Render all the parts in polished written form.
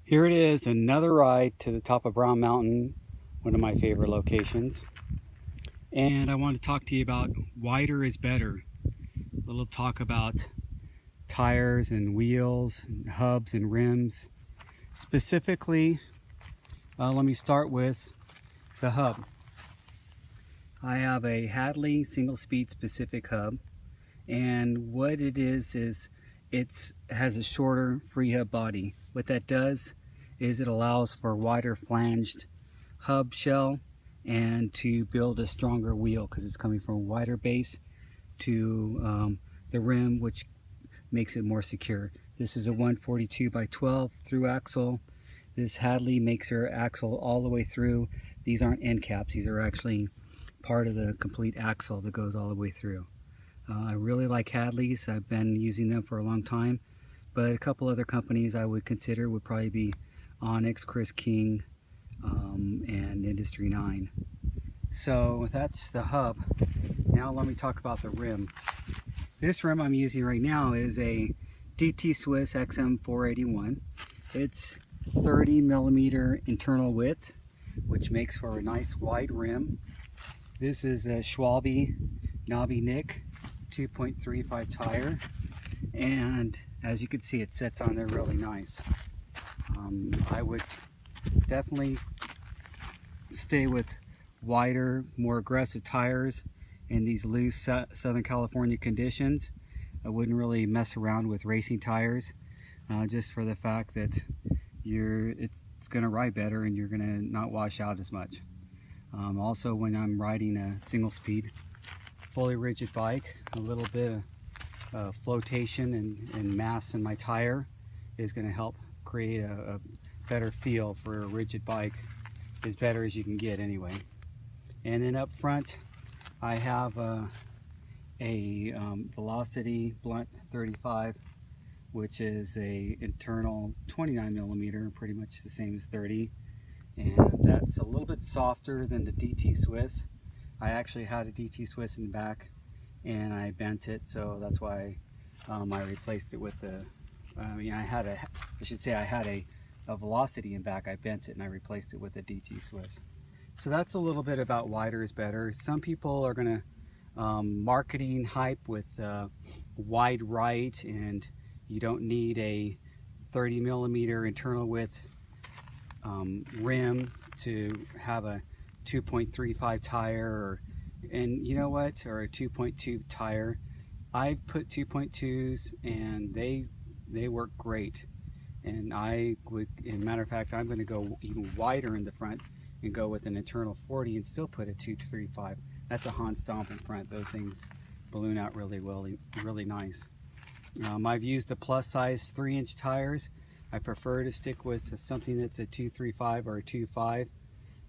Here it is, another ride to the top of Brown Mountain, one of my favorite locations. And I want to talk to you about wider is better. A little talk about tires and wheels, and hubs and rims. Specifically, let me start with the hub. I have a Hadley single speed specific hub, and what it is it has a shorter free hub body. What that does is it allows for wider flanged hub shell and to build a stronger wheel because it's coming from a wider base to the rim, which makes it more secure. This is a 142 by 12 through axle. This Hadley makes her axle all the way through. These aren't end caps, these are actually part of the complete axle that goes all the way through. I really like Hadleys. I've been using them for a long time, but a couple other companies I would consider would probably be Onyx, Chris King, and Industry 9. So that's the hub. Now let me talk about the rim. This rim I'm using right now is a DT Swiss XM481. It's 30 millimeter internal width, which makes for a nice wide rim. This is a Schwalbe Knobby Nick 2.35 tire, and as you can see, it sets on there really nice. I would definitely stay with wider, more aggressive tires in these loose Southern California conditions. I wouldn't really mess around with racing tires, just for the fact that it's going to ride better and you're going to not wash out as much. Also, when I'm riding a single speed fully rigid bike, a little bit of flotation and mass in my tire is going to help create a better feel for a rigid bike, as better as you can get anyway. And then up front I have a Velocity Blunt 35, which is a internal 29 millimeter, pretty much the same as 30, and that's a little bit softer than the DT Swiss. I actually had a DT Swiss in the back and I bent it, so that's why I replaced it with the, I had a Velocity in back. I bent it and I replaced it with a DT Swiss. So that's a little bit about wider is better. Some people are going to marketing hype with wide right, and you don't need a 30 millimeter internal width rim to have a 2.35 tire, and you know what, or a 2.2 tire. I put 2.2s and they work great, and I would, as a matter of fact, I'm going to go even wider in the front and go with an internal 40 and still put a 2.35. That's a Hans Stomp in front. Those things balloon out really nice. I've used the plus size 3-inch tires. I prefer to stick with something that's a 2.35 or a 2.5,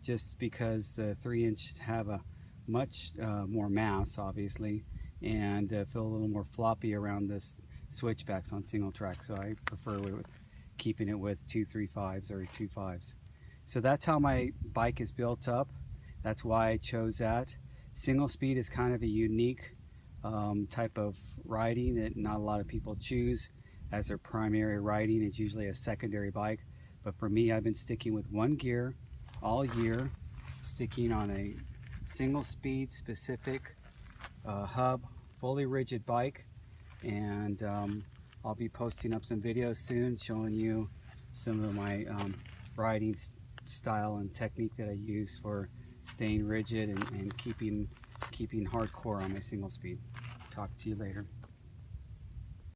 just because the 3-inch have a much more mass, obviously, and feel a little more floppy around the switchbacks on single track. So I prefer keeping it with 2.35s or 2.5s. So that's how my bike is built up. That's why I chose that. Single speed is kind of a unique type of riding that not a lot of people choose as their primary riding. It's usually a secondary bike, but for me, I've been sticking with one gear all year, sticking on a single speed specific hub, fully rigid bike, and I'll be posting up some videos soon showing you some of my riding style and technique that I use for staying rigid and keeping hardcore on my single speed. Talk to you later.